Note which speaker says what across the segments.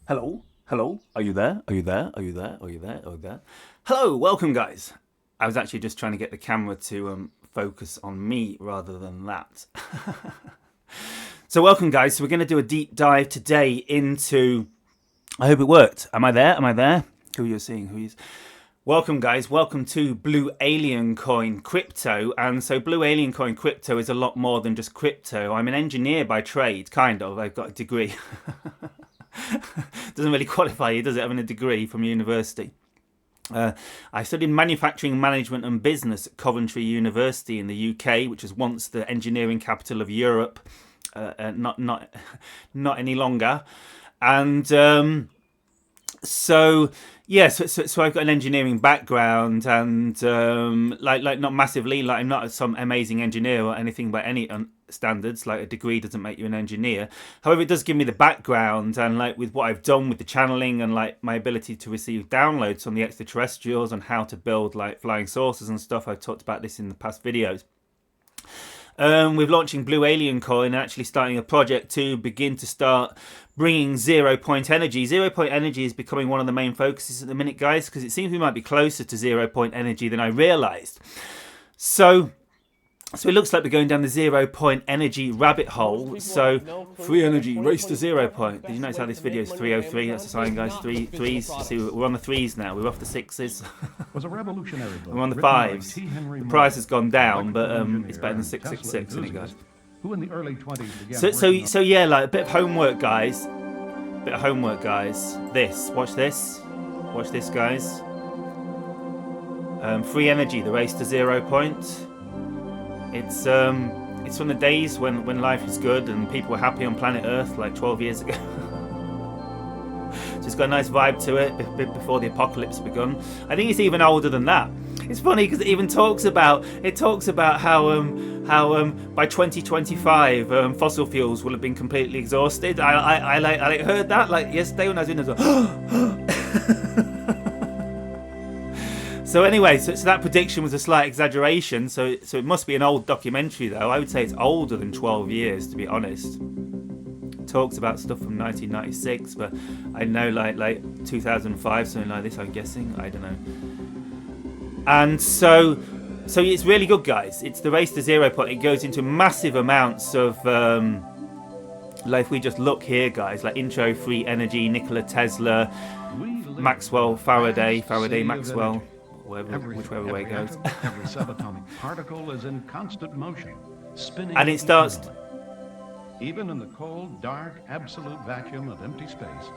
Speaker 1: Hello? Hello? Are you there? Are you there? Are you there? Are you there? Are you there? Hello, welcome guys. I was actually just trying to get the camera to focus on me rather than that. So welcome guys. So we're going to do a deep dive today into... I hope it worked. Am I there? Am I there? Who you're seeing? Who is... Welcome guys, welcome to Blue Alien Coin Crypto. And so Blue Alien Coin Crypto is a lot more than just crypto. I'm an engineer by trade, kind of. I've got a degree. Doesn't really qualify you, does it, having a degree from university? I studied manufacturing management and business at Coventry University in the UK, which was once the engineering capital of Europe, not any longer. And so I've got an engineering background, and like not massively, like I'm not some amazing engineer or anything by any standards. Like a degree doesn't make you an engineer. However, it does give me the background, and like with what I've done with the channeling and like my ability to receive downloads from the extraterrestrials and how to build like flying saucers and stuff. I've talked about this in the past videos. We're launching Blue Alien Coin and actually starting a project to begin to start bringing 0 point energy. 0 point energy is becoming one of the main focuses at the minute, guys, because it seems we might be closer to 0 point energy than I realised. So it looks like we're going down the 0 point energy rabbit hole. So free energy, race to 0 point. Did you notice how this video is 303? That's a sign, guys. Threes. See, we're on the threes now. We're off the sixes. We're on the fives. The price has gone down, but it's better than 666, isn't it, guys? So yeah, like a bit of homework, guys. Watch this, guys. Free energy, the race to 0 point. It's from the days when life was good and people were happy on planet Earth, like 12 years ago. So it's got a nice vibe to it before the apocalypse begun. I think it's even older than that. It's funny because it even talks about how by 2025 fossil fuels will have been completely exhausted. I heard that like yesterday when I was in the So anyway, so that prediction was a slight exaggeration. So it must be an old documentary, though. I would say it's older than 12 years, to be honest. It talks about stuff from 1996, but I know like 2005, something like this. I'm guessing. I don't know. And so it's really good, guys. It's the race to 0 point. It goes into massive amounts of like if we just look here, guys, like intro, free energy, Nikola Tesla, Maxwell, Faraday, Maxwell. Whichever way it goes.
Speaker 2: Every subatomic particle is in constant motion, spinning.
Speaker 1: And it starts.
Speaker 2: Even in the cold, dark, absolute vacuum of empty space,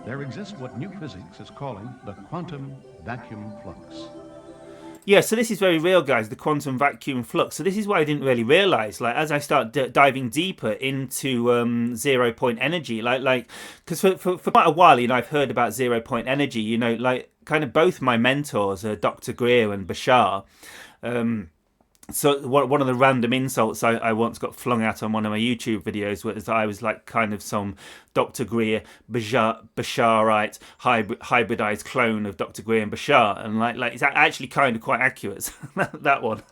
Speaker 2: there exists what new physics is calling the quantum vacuum flux.
Speaker 1: Yeah, so this is very real, guys, the quantum vacuum flux. So this is what I didn't really realize. Like, as I start diving deeper into 0 point energy, like, because for quite a while, I've heard about 0 point energy. Like, kind of both my mentors, Dr. Greer and Bashar. So one of the random insults I once got flung at on one of my YouTube videos was that I was like kind of some Dr. Greer Basharite hybridized clone of Dr. Greer and Bashar, and like it's actually kind of quite accurate that one.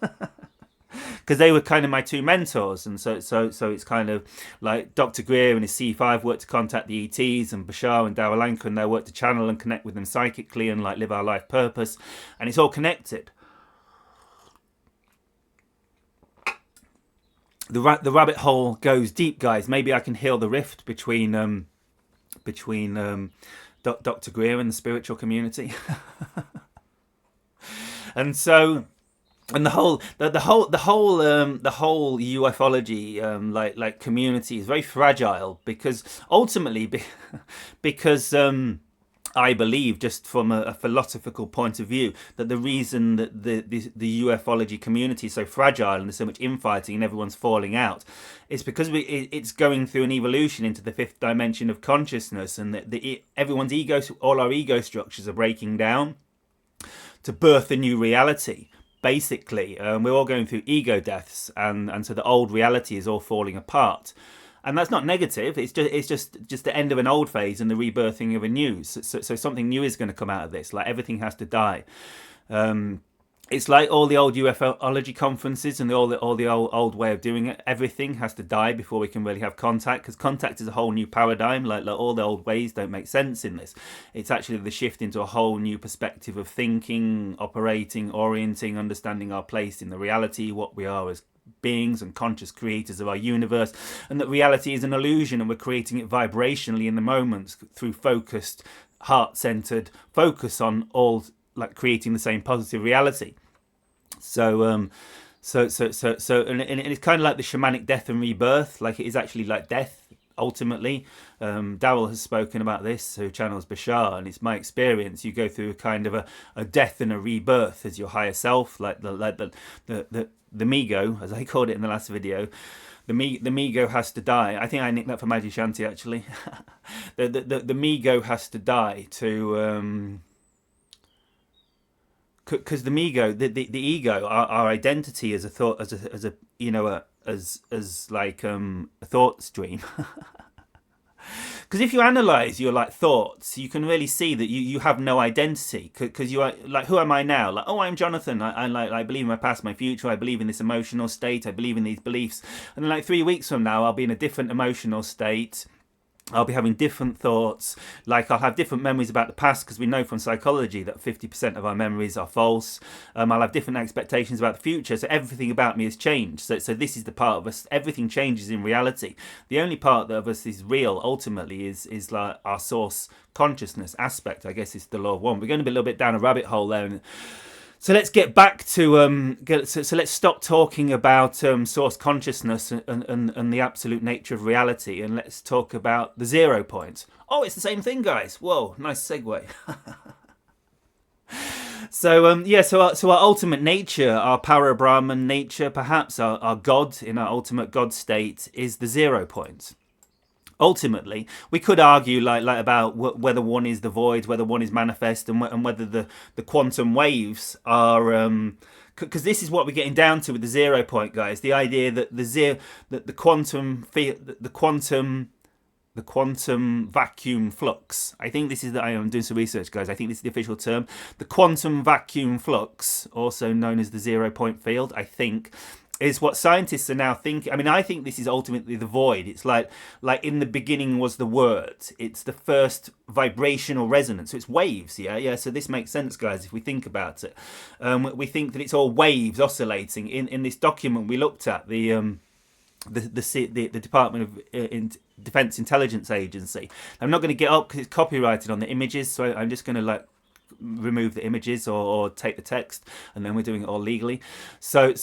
Speaker 1: Because they were kind of my two mentors, and so it's kind of like Dr. Greer and his C5 worked to contact the ETs, and Bashar and Daralanka and their work to channel and connect with them psychically and like live our life purpose, and it's all connected. The rabbit hole goes deep, guys. Maybe I can heal the rift between Dr. Greer and the spiritual community, and so. And the whole ufology like community is very fragile because ultimately because I believe, just from a philosophical point of view, that the reason that the ufology community is so fragile and there's so much infighting and everyone's falling out is because it's going through an evolution into the fifth dimension of consciousness, and everyone's all our ego structures are breaking down to birth a new reality. Basically, we're all going through ego deaths, and so the old reality is all falling apart, and that's not negative. It's just the end of an old phase and the rebirthing of a new. So something new is going to come out of this. Like everything has to die. It's like all the old UFOlogy conferences and all the old way of doing it. Everything has to die before we can really have contact, because contact is a whole new paradigm. Like all the old ways don't make sense in this. It's actually the shift into a whole new perspective of thinking, operating, orienting, understanding our place in the reality, what we are as beings and conscious creators of our universe, and that reality is an illusion and we're creating it vibrationally in the moment through focused, heart-centered focus on all, like, creating the same positive reality. So and it's kind of like the shamanic death and rebirth. Like, it is actually like death ultimately. Daryl has spoken about this, who channels Bashar, and it's my experience. You go through a kind of a death and a rebirth as your higher self, like the Migo, as I called it in the last video. The Migo has to die. I think I nicked that for Magic Shanti, actually. the Migo has to die to because the Migo, the ego, our identity as a thought, as a you know as like a thought stream. Because if you analyze your like thoughts, you can really see that you have no identity. Because you are like, who am I now? Like, oh, I'm Jonathan. I believe in my past, my future. I believe in this emotional state. I believe in these beliefs. And then, like 3 weeks from now, I'll be in a different emotional state. I'll be having different thoughts. Like, I'll have different memories about the past, because we know from psychology that 50% of our memories are false. I'll have different expectations about the future. So everything about me has changed. So this is the part of us. Everything changes in reality. The only part of us is real ultimately is like our source consciousness aspect. I guess it's the law of one. We're going to be a little bit down a rabbit hole there. So let's get back to so let's stop talking about source consciousness and the absolute nature of reality, and let's talk about the 0 point. Oh, it's the same thing, guys. Whoa, nice segue. So our ultimate nature, our para-Brahman nature, perhaps our God in our ultimate God state, is the 0 point. Ultimately, we could argue like about whether one is the void, whether one is manifest, and whether the quantum waves are, because this is what we're getting down to with the 0 point, guys. The idea that the quantum vacuum flux. I think this is I am doing some research, guys. I think this is the official term. The quantum vacuum flux, also known as the 0 point field, I think, is what scientists are now thinking. I mean, I think this is ultimately the void. It's like in the beginning was the word. It's the first vibrational resonance. So it's waves, yeah. So this makes sense, guys, if we think about it. We think that it's all waves oscillating. In this document we looked at, the Department of Defense Intelligence Agency. I'm not going to get up because it's copyrighted on the images, so I'm just going to like remove the images or take the text, and then we're doing it all legally. So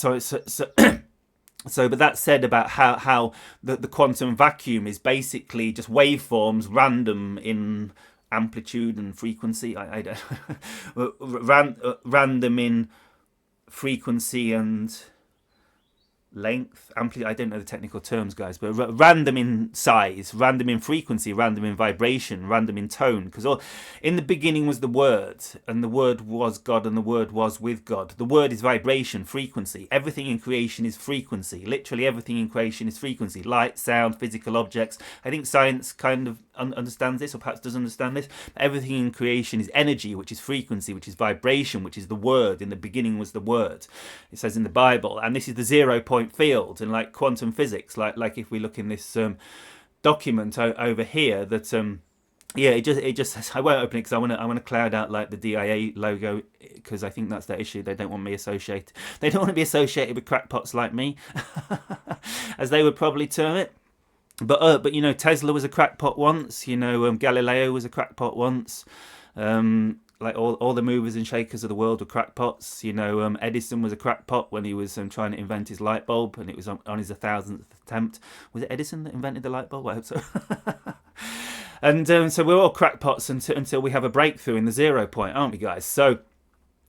Speaker 1: but that said about how the quantum vacuum is basically just waveforms, random in amplitude and frequency. I don't random in frequency and length, amplitude. I don't know the technical terms, guys, but random in size, random in frequency, random in vibration, random in tone. Because in the beginning was the Word, and the Word was God, and the Word was with God. The Word is vibration, frequency. Everything in creation is frequency. Literally everything in creation is frequency. Light, sound, physical objects. I think science kind of understands this, or perhaps does understand this. Everything in creation is energy, which is frequency, which is vibration, which is the Word. In the beginning was the Word. It says in the Bible, and this is the 0 point field. And like quantum physics, like if we look in this document over here, that it just says, I won't open it because I want to cloud out like the DIA logo, because I think that's their issue. They don't want me associated. They don't want to be associated with crackpots like me, as they would probably term it. But you know, Tesla was a crackpot once. You know, Galileo was a crackpot once. Like all the movers and shakers of the world were crackpots. You know, Edison was a crackpot when he was trying to invent his light bulb, and it was on his 1,000th attempt. Was it Edison that invented the light bulb? I hope so. And so we're all crackpots until we have a breakthrough in the 0 point, aren't we, guys? So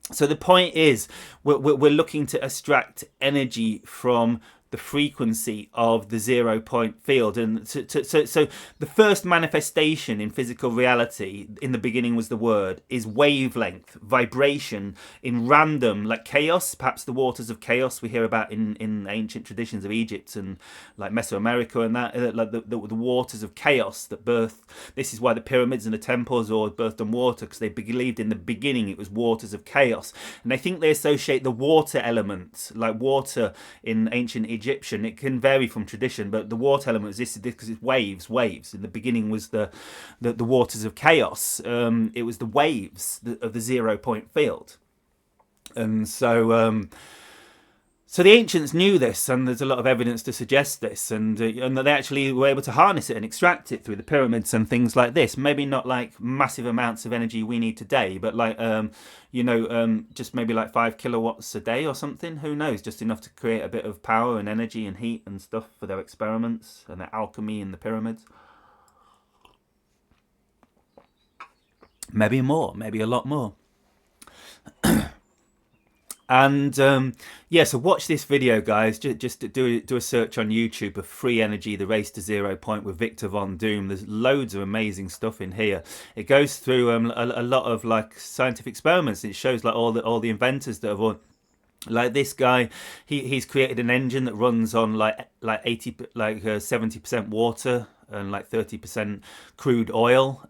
Speaker 1: the point is, we're looking to extract energy from the frequency of the 0 point field. And so the first manifestation in physical reality in the beginning was the word, is wavelength, vibration in random, like chaos, perhaps the waters of chaos we hear about in ancient traditions of Egypt and like Mesoamerica and that, like the waters of chaos that birth. This is why the pyramids and the temples are birthed on water, because they believed in the beginning it was waters of chaos. And I think they associate the water element, like water in ancient Egyptian, it can vary from tradition, but the water element existed because it's waves. In the beginning was the waters of chaos. It was the waves of the 0 point field. And so the ancients knew this, and there's a lot of evidence to suggest this, and they actually were able to harness it and extract it through the pyramids and things like this. Maybe not like massive amounts of energy we need today, but like just maybe like 5 kilowatts a day or something. Who knows? Just enough to create a bit of power and energy and heat and stuff for their experiments and their alchemy in the pyramids. Maybe more, maybe a lot more. And so watch this video, guys. Just do a search on YouTube of Free Energy, the Race to 0 Point with Victor Von Doom. There's loads of amazing stuff in here. It goes through a lot of like scientific experiments. It shows like all the inventors that have all, like this guy, he's created an engine that runs on like 70% water and like 30% crude oil.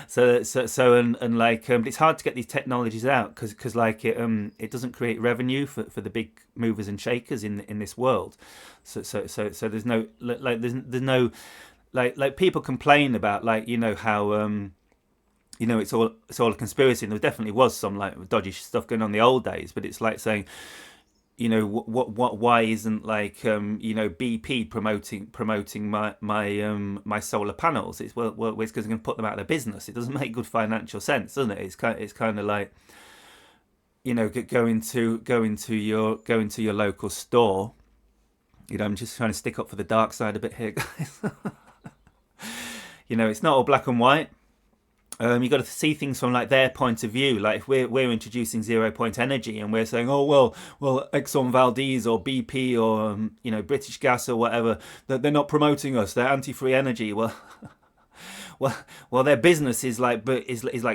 Speaker 1: So and like it's hard to get these technologies out because like it doesn't create revenue for the big movers and shakers in this world. So there's no there's no like people complain about like how it's all a conspiracy, and there definitely was some like dodgy stuff going on in the old days, but it's like saying, why isn't like BP promoting my solar panels? It's well it's because they're going to put them out of their business. It doesn't make good financial sense, doesn't it? It's kind of like go into your local store. I'm just trying to stick up for the dark side a bit here, guys. It's not all black and white. You've got to see things from like their point of view. Like if we're introducing 0 point energy and we're saying, oh well Exxon Valdez or BP or British Gas or whatever, that they're not promoting us, they're anti-free energy. Well their business is like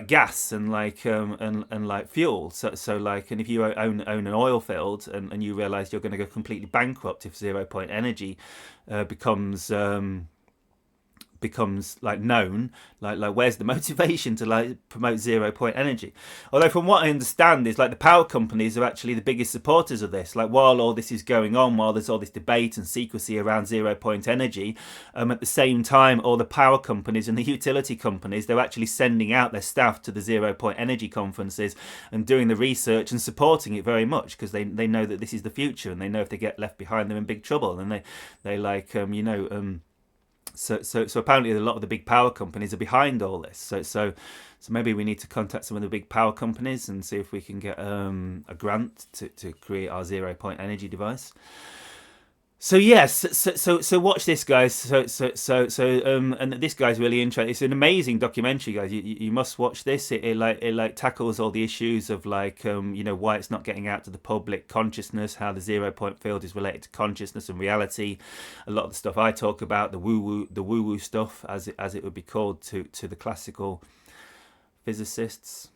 Speaker 1: gas and like and like fuel. So like, and if you own an oil field and you realise you're going to go completely bankrupt if 0 point energy becomes like known, like where's the motivation to like promote 0 point energy? Although from what I understand is like the power companies are actually the biggest supporters of this. Like while all this is going on, while there's all this debate and secrecy around 0 point energy, at the same time all the power companies and the utility companies, they're actually sending out their staff to the 0 point energy conferences and doing the research and supporting it very much, because they know that this is the future, and they know if they get left behind they're in big trouble. And they like So apparently a lot of the big power companies are behind all this. So maybe we need to contact some of the big power companies and see if we can get a grant to create our 0 point energy device. So yes, so watch this, guys. And this guy's really interesting. It's an amazing documentary, guys. You must watch this. It tackles all the issues of like why it's not getting out to the public consciousness, how the 0 point field is related to consciousness and reality. A lot of the stuff I talk about, the woo woo stuff, as it would be called to the classical physicists.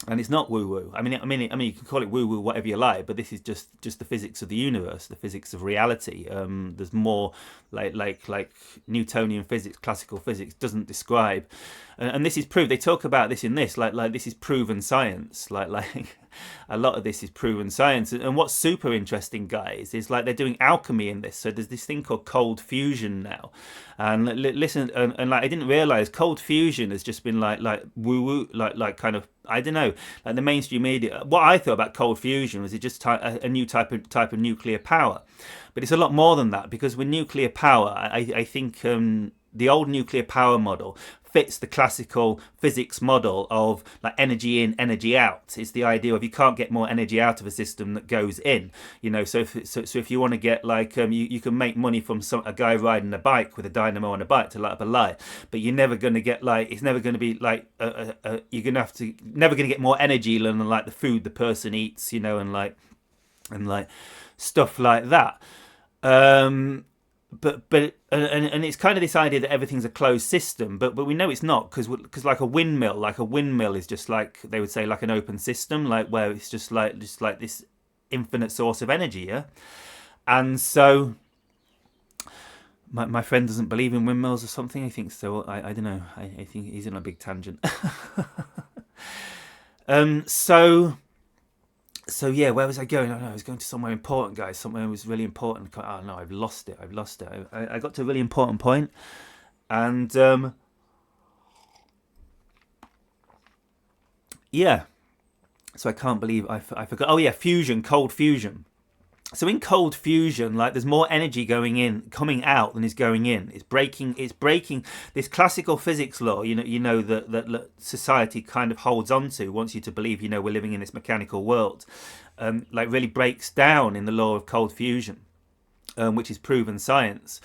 Speaker 1: And it's not woo-woo. I mean, you can call it woo-woo whatever you like, but this is just the physics of the universe, the physics of reality. There's more like Newtonian physics, classical physics doesn't describe, and this is proved. They talk about this in this, like this is proven science. Like a lot of this is proven science. And what's super interesting, guys, is like they're doing alchemy in this. So there's this thing called cold fusion now. And listen, and like I didn't realize cold fusion has just been like woo woo, like kind of, I don't know, like the mainstream media. What I thought about cold fusion was it just a new type of nuclear power, but it's a lot more than that, because with nuclear power, I think the old nuclear power model fits the classical physics model of like energy in, energy out. It's the idea of you can't get more energy out of a system that goes in. So if you want to get like you can make money from a guy riding a bike with a dynamo on a bike to light up a light, but you're never going to get like, it's never going to be like you're going to never going to get more energy than like the food the person eats, and like stuff like that. Um, but it's kind of this idea that everything's a closed system, but we know it's not, because like a windmill is just like, they would say, like an open system, like where it's just like this infinite source of energy, yeah. And so my friend doesn't believe in windmills or something. He thinks so. I don't know. I think he's on a big tangent. So yeah, where was I going? I was going to somewhere important, guys. Somewhere that was really important. Oh no, I've lost it. I got to a really important point, and yeah. So I can't believe I forgot. Oh yeah, fusion, cold fusion. So in cold fusion, like there's more energy coming out than is going in. It's breaking this classical physics law, that society kind of holds on to, wants you to believe, we're living in this mechanical world. Like really breaks down in the law of cold fusion, which is proven science,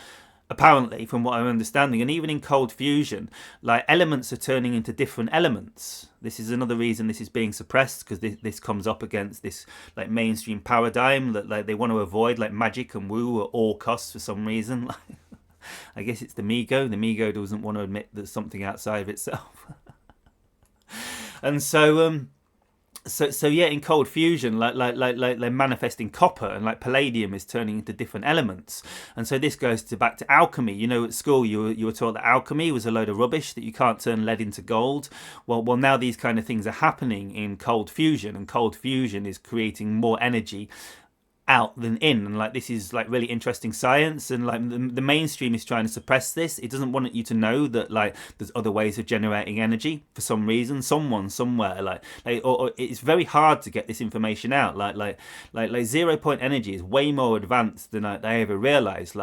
Speaker 1: apparently, from what I'm understanding. And even in cold fusion, like elements are turning into different elements. This is another reason this is being suppressed, because this comes up against this like mainstream paradigm that like they want to avoid, like magic and woo at all costs for some reason. I guess it's the Migo. The Migo doesn't want to admit there's something outside of itself. And so yeah, in cold fusion, like they're manifesting copper, and like palladium is turning into different elements. And so this goes back to alchemy. At school you were taught that alchemy was a load of rubbish, that you can't turn lead into gold. Well, now these kind of things are happening in cold fusion, and cold fusion is creating more energy out than in. And like this is like really interesting science, and like the mainstream is trying to suppress this. It doesn't want you to know that like there's other ways of generating energy for some reason. Someone somewhere or it's very hard to get this information out. Like 0 point energy is way more advanced than I ever realized.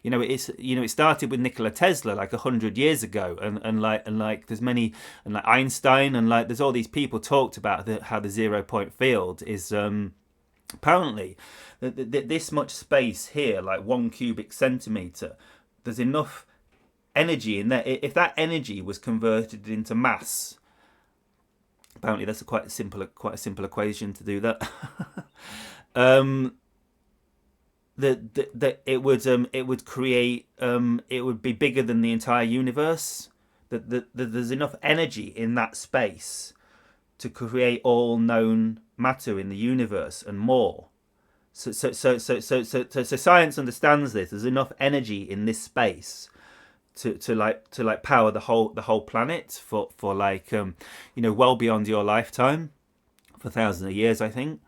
Speaker 1: It started with Nikola Tesla like 100 years ago, and there's many, and like Einstein, and like there's all these people talked about how the 0 point field is apparently this much space here, like 1 cubic centimeter, there's enough energy in there. If that energy was converted into mass, apparently that's quite a simple equation to do that. That it would create, it would be bigger than the entire universe. That there's enough energy in that space to create all known matter in the universe and more. So science understands this. There's enough energy in this space to power the whole planet for well beyond your lifetime, for thousands of years, I think.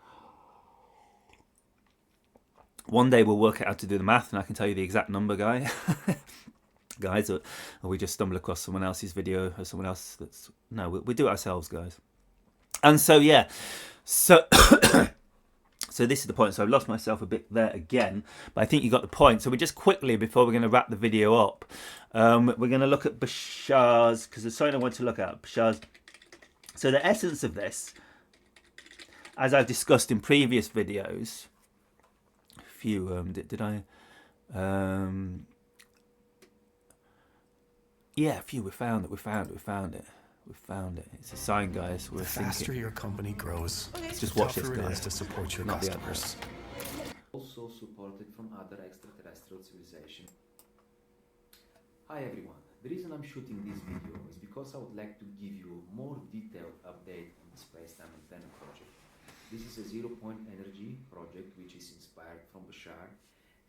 Speaker 1: One day we'll work out how to do the math, and I can tell you the exact number, guys, or we just stumble across someone else's video, or someone else that's we do it ourselves, guys. And so yeah, so so this is the point. So I've lost myself a bit there again, but I think you got the point. So we just quickly, before we're going to wrap the video up, we're going to look at Bashar's, because there's something I want to look at. Bashar's. So the essence of this, as I've discussed in previous videos, a few did I? Yeah, a few. We found it. We found it. It's a sign, guys.
Speaker 3: The faster your company grows,
Speaker 1: let's just watch this,
Speaker 3: the tougher it
Speaker 1: guys.
Speaker 3: is to support your customers.
Speaker 4: Also supported from other extraterrestrial civilization. Hi everyone. The reason I'm shooting this video is because I would like to give you a more detailed update on the Space-Time Antenna project. This is a 0-point energy project which is inspired from Bashar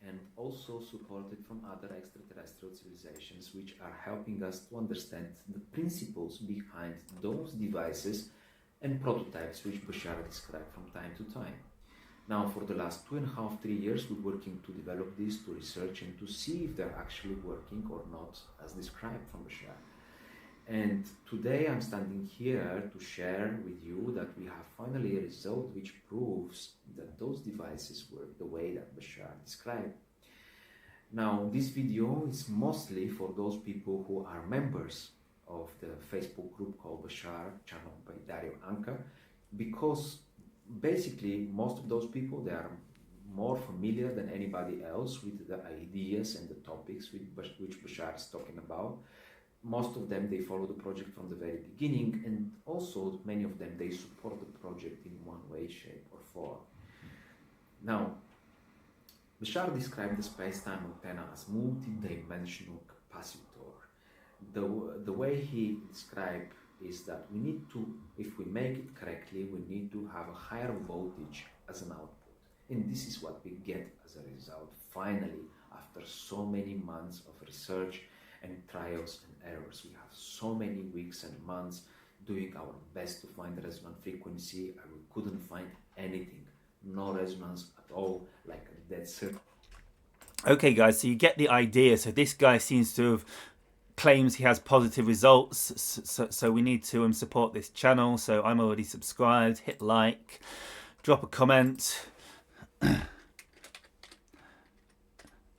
Speaker 4: and also supported from other extraterrestrial civilizations, which are helping us to understand the principles behind those devices and prototypes which Bashar described from time to time. Now, for the last 2.5, 3 years, we're working to develop this, to research and to see if they're actually working or not as described from Bashar. And today I'm standing here to share with you that we have finally a result which proves that those devices work the way that Bashar described. Now, this video is mostly for those people who are members of the Facebook group called Bashar, channeled by Dario Anka, because basically most of those people, they are more familiar than anybody else with the ideas and the topics which Bashar is talking about. Most of them, they follow the project from the very beginning, and also many of them, they support the project in one way, shape or form. Now, Bashar described the space-time antenna as multi-dimensional capacitor. The way he described is that we need to, if we make it correctly, we need to have a higher voltage as an output. And this is what we get as a result, finally, after so many months of research and trials and errors. We have so many weeks and months doing our best to find the resonant frequency, and we couldn't find anything. No resonance at all, like a dead circle.
Speaker 1: Okay, guys, so you get the idea. So this guy seems to have claims he has positive results. So we need to support this channel. So I'm already subscribed. Hit like, drop a comment,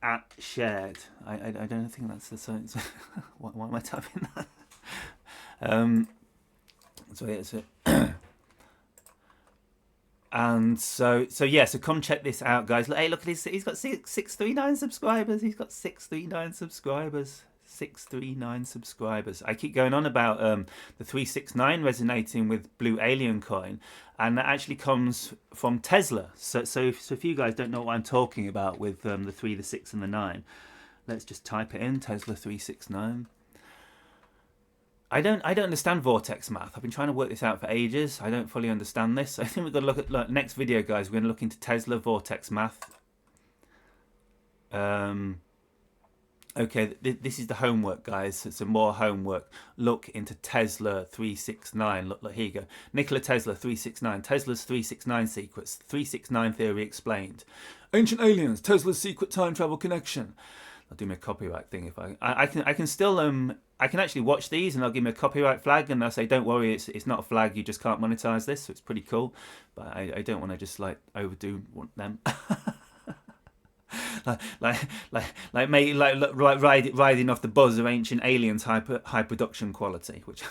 Speaker 1: at shared. I don't think that's the science. Why am I typing that? So yeah, so and so yeah, so come check this out, guys. Hey, look at this. He's got 639 subscribers. He's got 639 subscribers. 639 subscribers. I keep going on about the 369 resonating with Blue Alien coin, and that actually comes from Tesla. So if you guys don't know what I'm talking about with the 3, the 6, and the 9, let's just type it in. Tesla 369. I don't understand vortex math. I've been trying to work this out for ages. I don't fully understand this. I think we've got to look at next video, guys. We're going to look into Tesla vortex math. Okay, this is the homework, guys. So some more homework. Look into Tesla 369. Look, here you go. Nikola Tesla 369. Tesla's 369 secrets. 369 theory explained. Ancient aliens. Tesla's secret time travel connection. I'll do me a copyright thing if I can still I can actually watch these, and they'll give me a copyright flag, and they'll say, don't worry, it's not a flag, you just can't monetize this. So it's pretty cool, but I don't want to just like overdo them. riding off the buzz of ancient aliens high production quality, which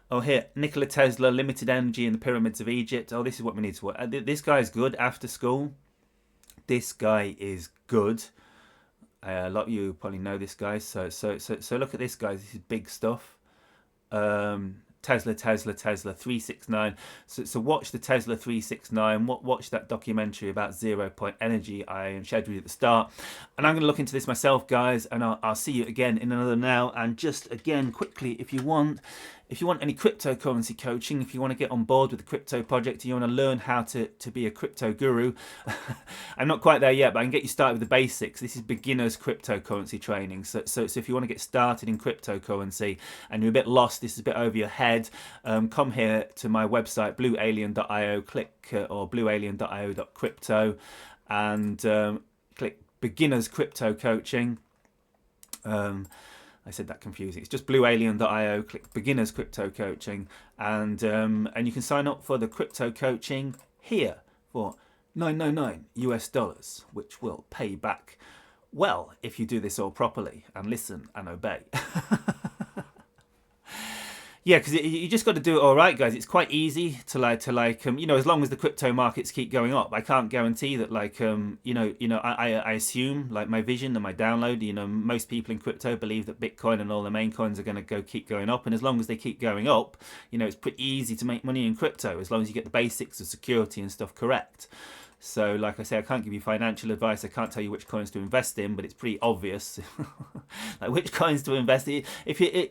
Speaker 1: oh, here, Nikola Tesla, limited energy in the pyramids of Egypt. Oh, this is what we need to work. This guy's good after school. This guy is good. A lot of you probably know this guy. So look at this, guys. This is big stuff. Tesla 369. So watch the Tesla 369. Watch that documentary about 0 point energy I shared with you at the start. And I'm going to look into this myself, guys. And I'll see you again in another now. And just again, quickly, if you want any cryptocurrency coaching, if you want to get on board with the crypto project, you want to learn how to be a crypto guru, I'm not quite there yet, but I can get you started with the basics. This is beginner's cryptocurrency training. So if you want to get started in cryptocurrency and you're a bit lost, this is a bit over your head, come here to my website, bluealien.io, click or bluealien.io.crypto, and click beginner's crypto coaching. I said that confusing. It's just bluealien.io. Click beginners crypto coaching, and you can sign up for the crypto coaching here for $999 US, which will pay back well if you do this all properly and listen and obey. Yeah, because you just got to do it all right, guys. It's quite easy to as long as the crypto markets keep going up. I can't guarantee that, I assume, like, my vision and my download, most people in crypto believe that Bitcoin and all the main coins are going to keep going up. And as long as they keep going up, it's pretty easy to make money in crypto as long as you get the basics of security and stuff correct. So, like I say, I can't give you financial advice. I can't tell you which coins to invest in, but it's pretty obvious, like which coins to invest in. If you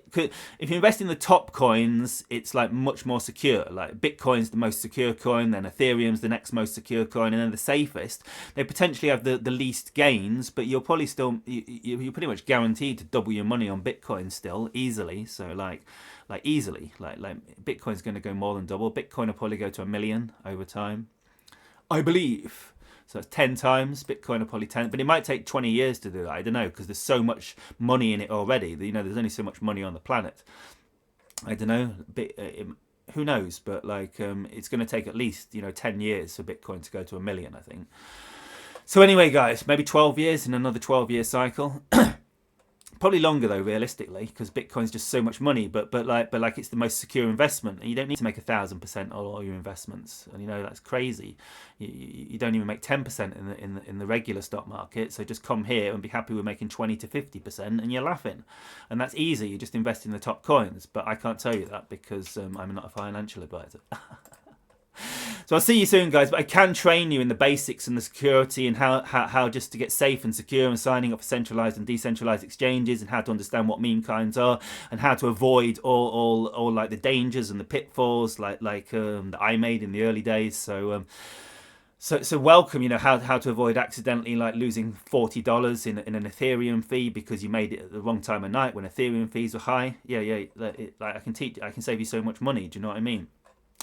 Speaker 1: invest in the top coins, it's like much more secure. Like Bitcoin's the most secure coin, then Ethereum's the next most secure coin, and then the safest. They potentially have the least gains, but you're probably still you're pretty much guaranteed to double your money on Bitcoin still easily. So easily, like Bitcoin's going to go more than double. Bitcoin will probably go to 1 million over time, I believe. So it's 10 times. Bitcoin will probably 10, but it might take 20 years to do that. I don't know, because there's so much money in it already. There's only so much money on the planet. I don't know. Who knows? But it's going to take at least 10 years for Bitcoin to go to 1 million, I think. So anyway, guys, maybe 12 years in another 12-year cycle. Probably longer though, realistically, because Bitcoin's just so much money. But it's the most secure investment, and you don't need to make 1,000% on all your investments. And that's crazy. You don't even make 10% in the regular stock market. So just come here and be happy with making 20 to 50%, and you're laughing. And that's easy. You just invest in the top coins. But I can't tell you that because I'm not a financial advisor. So I'll see you soon, guys. But I can train you in the basics and the security and how just to get safe and secure and signing up for centralized and decentralized exchanges and how to understand what meme kinds are and how to avoid all like the dangers and the pitfalls that I made in the early days. So welcome, how to avoid accidentally like losing $40 in an Ethereum fee because you made it at the wrong time of night when Ethereum fees were high. I can save you so much money. Do you know what I mean?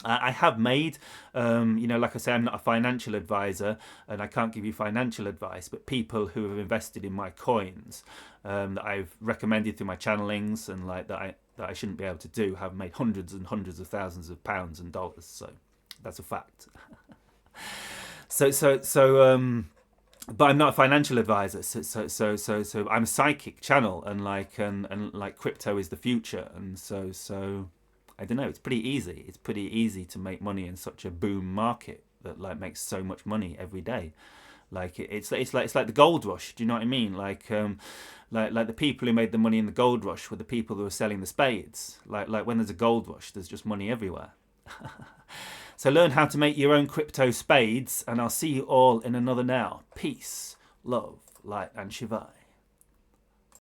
Speaker 1: I have made, like I say, I'm not a financial advisor and I can't give you financial advice, but people who have invested in my coins that I've recommended through my channelings and like that I shouldn't be able to do have made hundreds and hundreds of thousands of pounds and dollars. So that's a fact. But I'm not a financial advisor, so I'm a psychic channel, and like crypto is the future, and so I don't know. It's pretty easy. It's pretty easy to make money in such a boom market that like makes so much money every day. Like it's like the gold rush. Do you know what I mean? Like the people who made the money in the gold rush were the people who were selling the spades. Like when there's a gold rush, there's just money everywhere. So learn how to make your own crypto spades, and I'll see you all in another now. Peace, love, light, and Shivai.